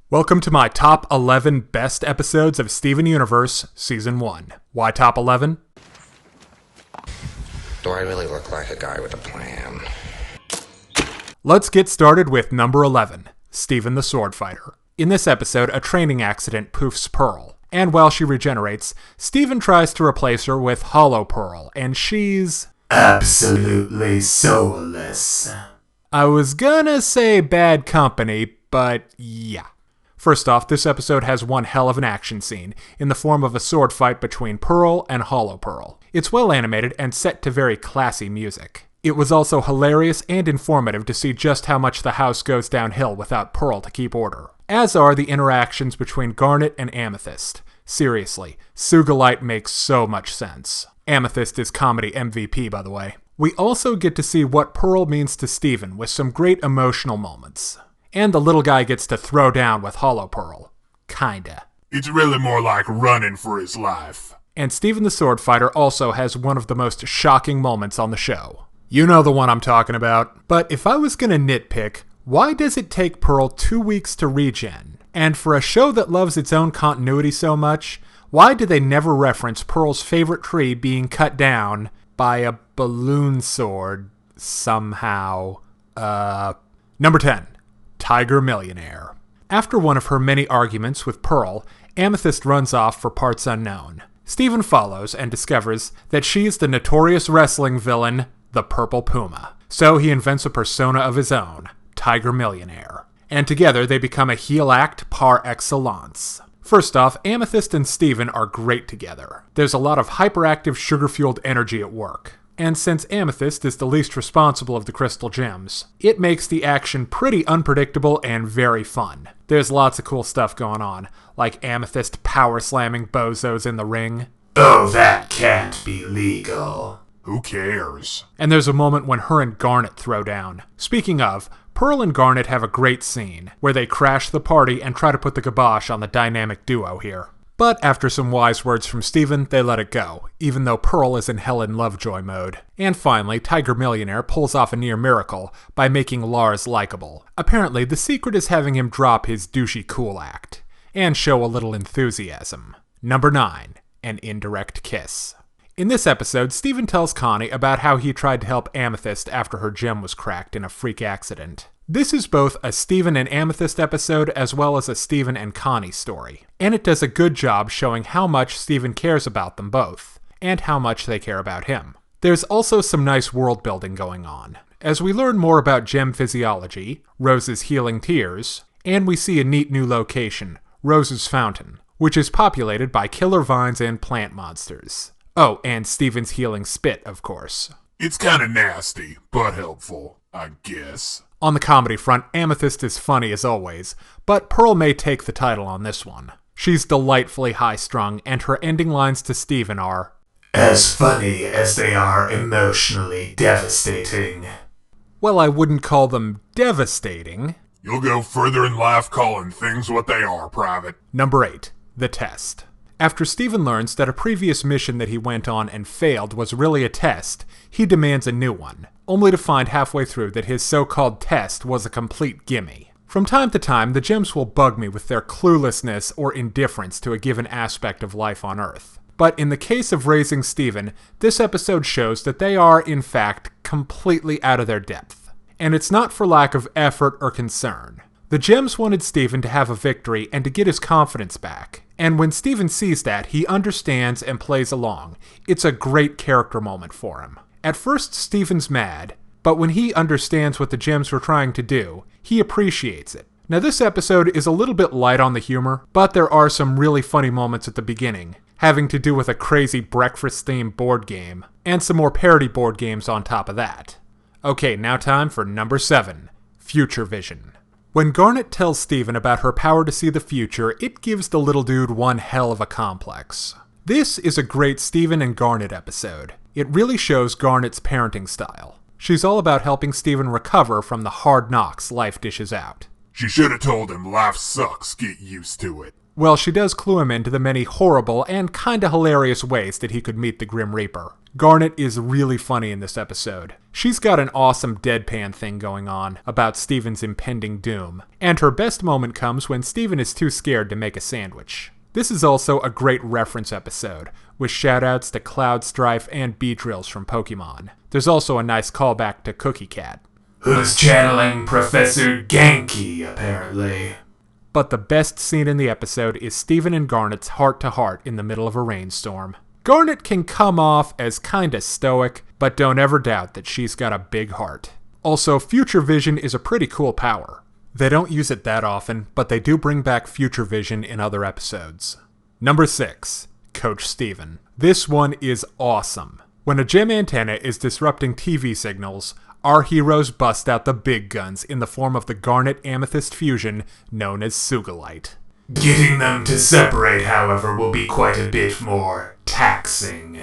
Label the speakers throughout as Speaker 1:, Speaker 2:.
Speaker 1: Welcome to my top 11 best episodes of Steven Universe Season 1. Why top 11?
Speaker 2: Do I really look like a guy with a plan?
Speaker 1: Let's get started with number 11, Steven the Sword Fighter. In this episode, a training accident poofs Pearl, and while she regenerates, Steven tries to replace her with Hollow Pearl, and she's
Speaker 3: absolutely soulless.
Speaker 1: I was gonna say bad company, but yeah. First off, this episode has one hell of an action scene, in the form of a sword fight between Pearl and Hollow Pearl. It's well animated and set to very classy music. It was also hilarious and informative to see just how much the house goes downhill without Pearl to keep order. As are the interactions between Garnet and Amethyst. Seriously, Sugalite makes so much sense. Amethyst is comedy MVP, by the way. We also get to see what Pearl means to Steven with some great emotional moments. And the little guy gets to throw down with Hollow Pearl. Kinda.
Speaker 3: It's really more like running for his life.
Speaker 1: And Steven the Sword Fighter also has one of the most shocking moments on the show. You know the one I'm talking about. But if I was gonna nitpick, why does it take Pearl 2 weeks to regen? And for a show that loves its own continuity so much, why do they never reference Pearl's favorite tree being cut down by a balloon sword somehow? Number 10. Tiger Millionaire. After one of her many arguments with Pearl, Amethyst runs off for parts unknown. Steven follows and discovers that she's the notorious wrestling villain, the Purple Puma. So he invents a persona of his own, Tiger Millionaire. And together they become a heel act par excellence. First off, Amethyst and Steven are great together. There's a lot of hyperactive sugar-fueled energy at work. And since Amethyst is the least responsible of the crystal gems, it makes the action pretty unpredictable and very fun. There's lots of cool stuff going on, like Amethyst power slamming bozos in the ring.
Speaker 3: Oh, that can't be legal. Who cares?
Speaker 1: And there's a moment when her and Garnet throw down. Speaking of, Pearl and Garnet have a great scene, where they crash the party and try to put the kibosh on the dynamic duo here. But after some wise words from Steven, they let it go, even though Pearl is in Helen Lovejoy mode. And finally, Tiger Millionaire pulls off a near miracle by making Lars likable. Apparently, the secret is having him drop his douchey cool act, and show a little enthusiasm. Number 9. An Indirect Kiss. In this episode, Steven tells Connie about how he tried to help Amethyst after her gem was cracked in a freak accident. This is both a Steven and Amethyst episode as well as a Steven and Connie story, and it does a good job showing how much Steven cares about them both, and how much they care about him. There's also some nice world building going on, as we learn more about gem physiology, Rose's healing tears, and we see a neat new location, Rose's Fountain, which is populated by killer vines and plant monsters. Oh, and Steven's healing spit, of course.
Speaker 3: It's kinda nasty, but helpful, I guess.
Speaker 1: On the comedy front, Amethyst is funny as always, but Pearl may take the title on this one. She's delightfully high-strung, and her ending lines to Steven are,
Speaker 3: as funny as they are emotionally devastating.
Speaker 1: Well, I wouldn't call them devastating.
Speaker 3: You'll go further in life calling things what they are, Private.
Speaker 1: Number 8. The Test. After Steven learns that a previous mission that he went on and failed was really a test, he demands a new one, only to find halfway through that his so-called test was a complete gimme. From time to time, the gems will bug me with their cluelessness or indifference to a given aspect of life on Earth. But in the case of raising Steven, this episode shows that they are, in fact, completely out of their depth. And it's not for lack of effort or concern. The gems wanted Steven to have a victory and to get his confidence back. And when Steven sees that, he understands and plays along. It's a great character moment for him. At first, Steven's mad, but when he understands what the gems were trying to do, he appreciates it. Now this episode is a little bit light on the humor, but there are some really funny moments at the beginning, having to do with a crazy breakfast-themed board game, and some more parody board games on top of that. Okay, now time for number 7, Future Vision. When Garnet tells Steven about her power to see the future, it gives the little dude one hell of a complex. This is a great Steven and Garnet episode. It really shows Garnet's parenting style. She's all about helping Steven recover from the hard knocks life dishes out.
Speaker 4: She should have told him life sucks, get used to it.
Speaker 1: Well, she does clue him into the many horrible and kinda hilarious ways that he could meet the Grim Reaper. Garnet is really funny in this episode. She's got an awesome deadpan thing going on about Steven's impending doom, and her best moment comes when Steven is too scared to make a sandwich. This is also a great reference episode, with shoutouts to Cloud Strife and Beedrills from Pokemon. There's also a nice callback to Cookie Cat.
Speaker 3: Who's channeling Professor Genki, apparently.
Speaker 1: But the best scene in the episode is Steven and Garnet's heart-to-heart in the middle of a rainstorm. Garnet can come off as kinda stoic, but don't ever doubt that she's got a big heart. Also, Future Vision is a pretty cool power. They don't use it that often, but they do bring back Future Vision in other episodes. Number 6. Coach Steven. This one is awesome. When a gem antenna is disrupting TV signals, our heroes bust out the big guns in the form of the Garnet Amethyst fusion known as Sugilite.
Speaker 3: Getting them to separate, however, will be quite a bit more taxing.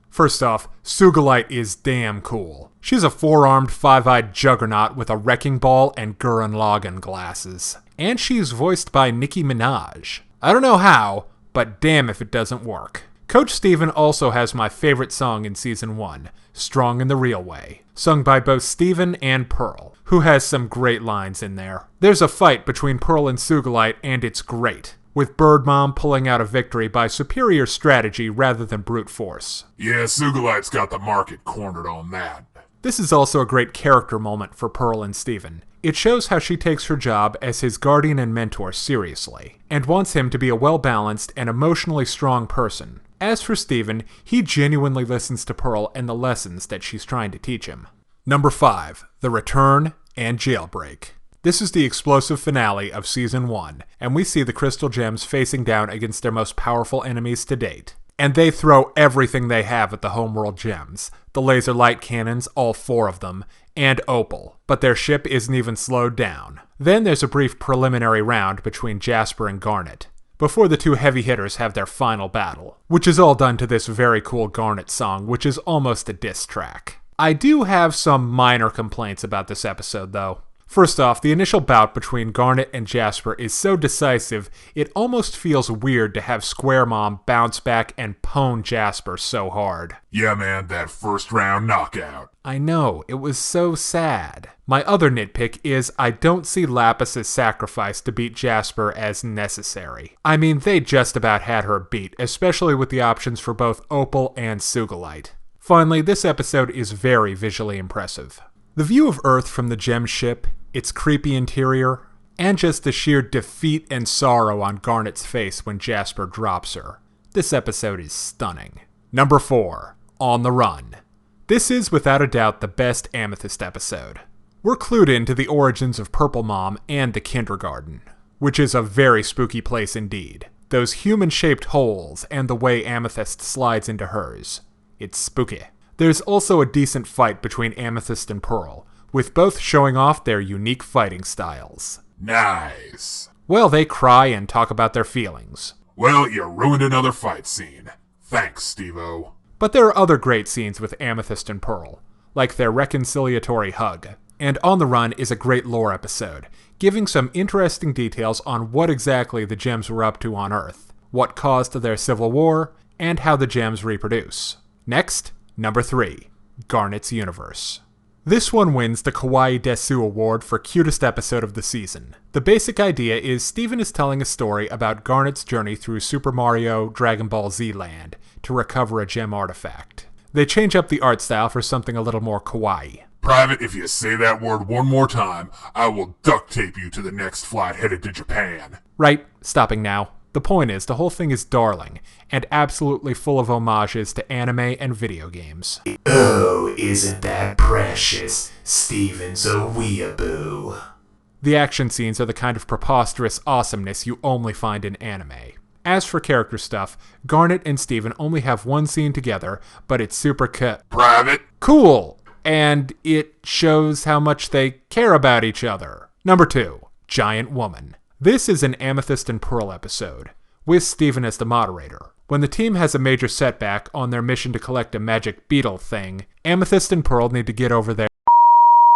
Speaker 1: First off, Sugilite is damn cool. She's a 4-armed, 5-eyed juggernaut with a wrecking ball and Gurren Lagann glasses. And she's voiced by Nicki Minaj. I don't know how, but damn if it doesn't work. Coach Steven also has my favorite song in Season 1, Strong in the Real Way, sung by both Steven and Pearl, who has some great lines in there. There's a fight between Pearl and Sugilite, and it's great, with Birdmom pulling out a victory by superior strategy rather than brute force.
Speaker 4: Yeah, Sugilite's got the market cornered on that.
Speaker 1: This is also a great character moment for Pearl and Steven. It shows how she takes her job as his guardian and mentor seriously, and wants him to be a well-balanced and emotionally strong person. As for Steven, he genuinely listens to Pearl and the lessons that she's trying to teach him. Number 5. The Return and Jailbreak. This is the explosive finale of Season 1, and we see the Crystal Gems facing down against their most powerful enemies to date. And they throw everything they have at the Homeworld Gems. The laser light cannons, all 4 of them, and Opal. But their ship isn't even slowed down. Then there's a brief preliminary round between Jasper and Garnet, before the two heavy hitters have their final battle, which is all done to this very cool Garnet song, which is almost a diss track. I do have some minor complaints about this episode, though. First off, the initial bout between Garnet and Jasper is so decisive, it almost feels weird to have Square Mom bounce back and pwn Jasper so hard.
Speaker 4: Yeah, man, that first round knockout.
Speaker 1: I know, it was so sad. My other nitpick is I don't see Lapis's sacrifice to beat Jasper as necessary. I mean, they just about had her beat, especially with the options for both Opal and Sugilite. Finally, this episode is very visually impressive. The view of Earth from the gem ship, its creepy interior, and just the sheer defeat and sorrow on Garnet's face when Jasper drops her. This episode is stunning. Number 4. On the Run. This is without a doubt the best Amethyst episode. We're clued into the origins of Purple Mom and the kindergarten, which is a very spooky place indeed. Those human-shaped holes and the way Amethyst slides into hers. It's spooky. There's also a decent fight between Amethyst and Pearl, with both showing off their unique fighting styles.
Speaker 4: Nice.
Speaker 1: Well, they cry and talk about their feelings.
Speaker 4: Well, you ruined another fight scene. Thanks, Steve-O.
Speaker 1: But there are other great scenes with Amethyst and Pearl, like their reconciliatory hug. And On the Run is a great lore episode, giving some interesting details on what exactly the gems were up to on Earth, what caused their civil war, and how the gems reproduce. Next, Number 3. Garnet's Universe. This one wins the Kawaii Desu Award for cutest episode of the season. The basic idea is Steven is telling a story about Garnet's journey through Super Mario Dragon Ball Z Land to recover a gem artifact. They change up the art style for something a little more kawaii.
Speaker 4: Private, if you say that word one more time, I will duct tape you to the next flight headed to Japan.
Speaker 1: Right, stopping now. The point is, the whole thing is darling, and absolutely full of homages to anime and video games.
Speaker 3: Oh, isn't that precious? Steven's a weeaboo.
Speaker 1: The action scenes are the kind of preposterous awesomeness you only find in anime. As for character stuff, Garnet and Steven only have one scene together, but it's super
Speaker 4: Private.
Speaker 1: cool, and it shows how much they care about each other. Number 2. Giant Woman. This is an Amethyst and Pearl episode, with Steven as the moderator. When the team has a major setback on their mission to collect a magic beetle thing, Amethyst and Pearl need to get over there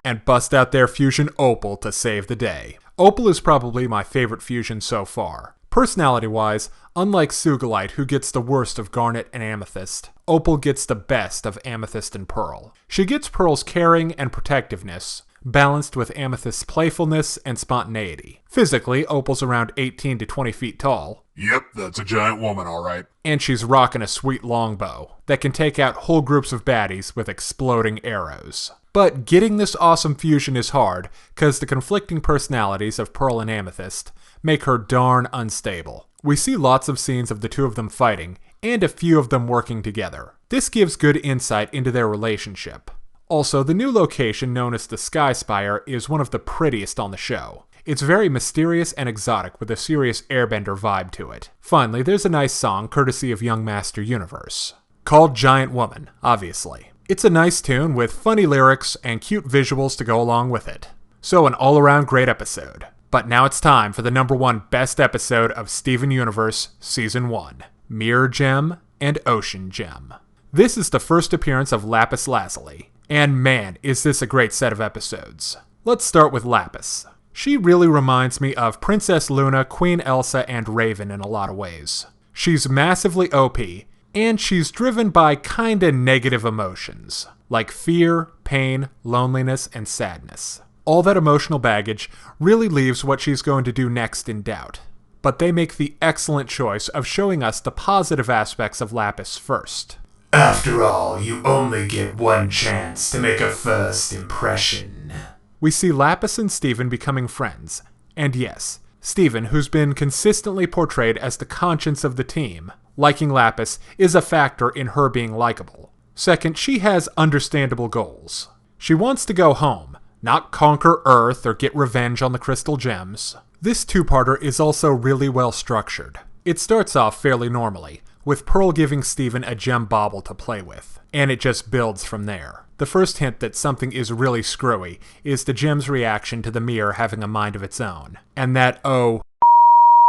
Speaker 1: and bust out their fusion Opal to save the day. Opal is probably my favorite fusion so far. Personality-wise, unlike Sugalite, who gets the worst of Garnet and Amethyst, Opal gets the best of Amethyst and Pearl. She gets Pearl's caring and protectiveness, balanced with Amethyst's playfulness and spontaneity. Physically, Opal's around 18 to 20 feet tall.
Speaker 4: Yep, that's a giant woman, alright.
Speaker 1: And she's rocking a sweet longbow that can take out whole groups of baddies with exploding arrows. But getting this awesome fusion is hard, cause the conflicting personalities of Pearl and Amethyst make her darn unstable. We see lots of scenes of the two of them fighting, and a few of them working together. This gives good insight into their relationship. Also, the new location known as the Sky Spire is one of the prettiest on the show. It's very mysterious and exotic with a serious airbender vibe to it. Finally, there's a nice song courtesy of Young Master Universe, called Giant Woman, obviously. It's a nice tune with funny lyrics and cute visuals to go along with it. So an all-around great episode. But now it's time for the #1 best episode of Steven Universe Season 1, Mirror Gem and Ocean Gem. This is the first appearance of Lapis Lazuli, and man, is this a great set of episodes. Let's start with Lapis. She really reminds me of Princess Luna, Queen Elsa, and Raven in a lot of ways. She's massively OP, and she's driven by kinda negative emotions, like fear, pain, loneliness, and sadness. All that emotional baggage really leaves what she's going to do next in doubt. But they make the excellent choice of showing us the positive aspects of Lapis first.
Speaker 3: After all, you only get one chance to make a first impression.
Speaker 1: We see Lapis and Steven becoming friends. And yes, Steven, who's been consistently portrayed as the conscience of the team, liking Lapis is a factor in her being likable. Second, she has understandable goals. She wants to go home, not conquer Earth or get revenge on the crystal gems. This two-parter is also really well structured. It starts off fairly normally, with Pearl giving Steven a gem bauble to play with, and it just builds from there. The first hint that something is really screwy is the gem's reaction to the mirror having a mind of its own, and that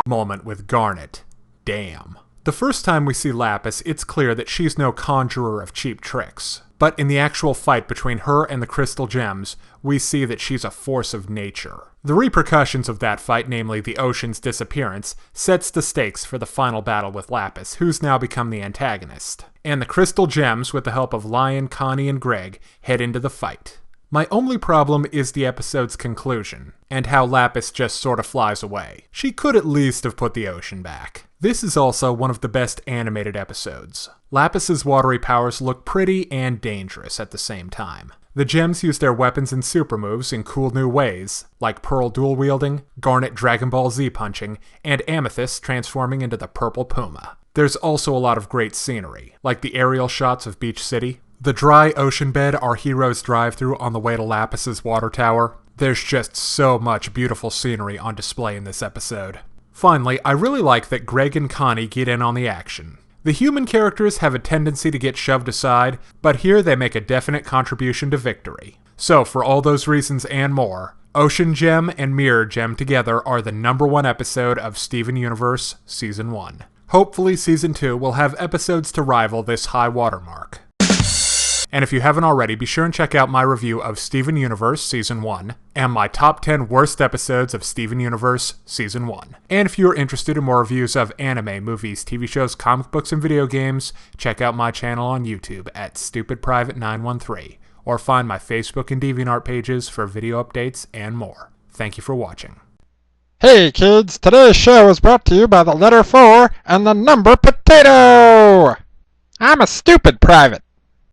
Speaker 1: moment with Garnet. Damn. The first time we see Lapis, it's clear that she's no conjurer of cheap tricks. But in the actual fight between her and the crystal gems, we see that she's a force of nature. The repercussions of that fight, namely the ocean's disappearance, sets the stakes for the final battle with Lapis, who's now become the antagonist. And the crystal gems, with the help of Lion, Connie, and Greg, head into the fight. My only problem is the episode's conclusion, and how Lapis just sort of flies away. She could at least have put the ocean back. This is also one of the best animated episodes. Lapis's watery powers look pretty and dangerous at the same time. The gems use their weapons and super moves in cool new ways, like Pearl dual-wielding, Garnet Dragon Ball Z punching, and Amethyst transforming into the Purple Puma. There's also a lot of great scenery, like the aerial shots of Beach City, the dry ocean bed our heroes drive through on the way to Lapis's water tower. There's just so much beautiful scenery on display in this episode. Finally, I really like that Greg and Connie get in on the action. The human characters have a tendency to get shoved aside, but here they make a definite contribution to victory. So, for all those reasons and more, Ocean Gem and Mirror Gem together are the #1 episode of Steven Universe Season 1. Hopefully Season 2 will have episodes to rival this high watermark. And if you haven't already, be sure and check out my review of Steven Universe Season 1 and my top 10 worst episodes of Steven Universe Season 1. And if you're interested in more reviews of anime, movies, TV shows, comic books, and video games, check out my channel on YouTube at StupidPrivate913, or find my Facebook and DeviantArt pages for video updates and more. Thank you for watching.
Speaker 5: Hey kids, today's show is brought to you by the letter 4 and the number potato! I'm a stupid private.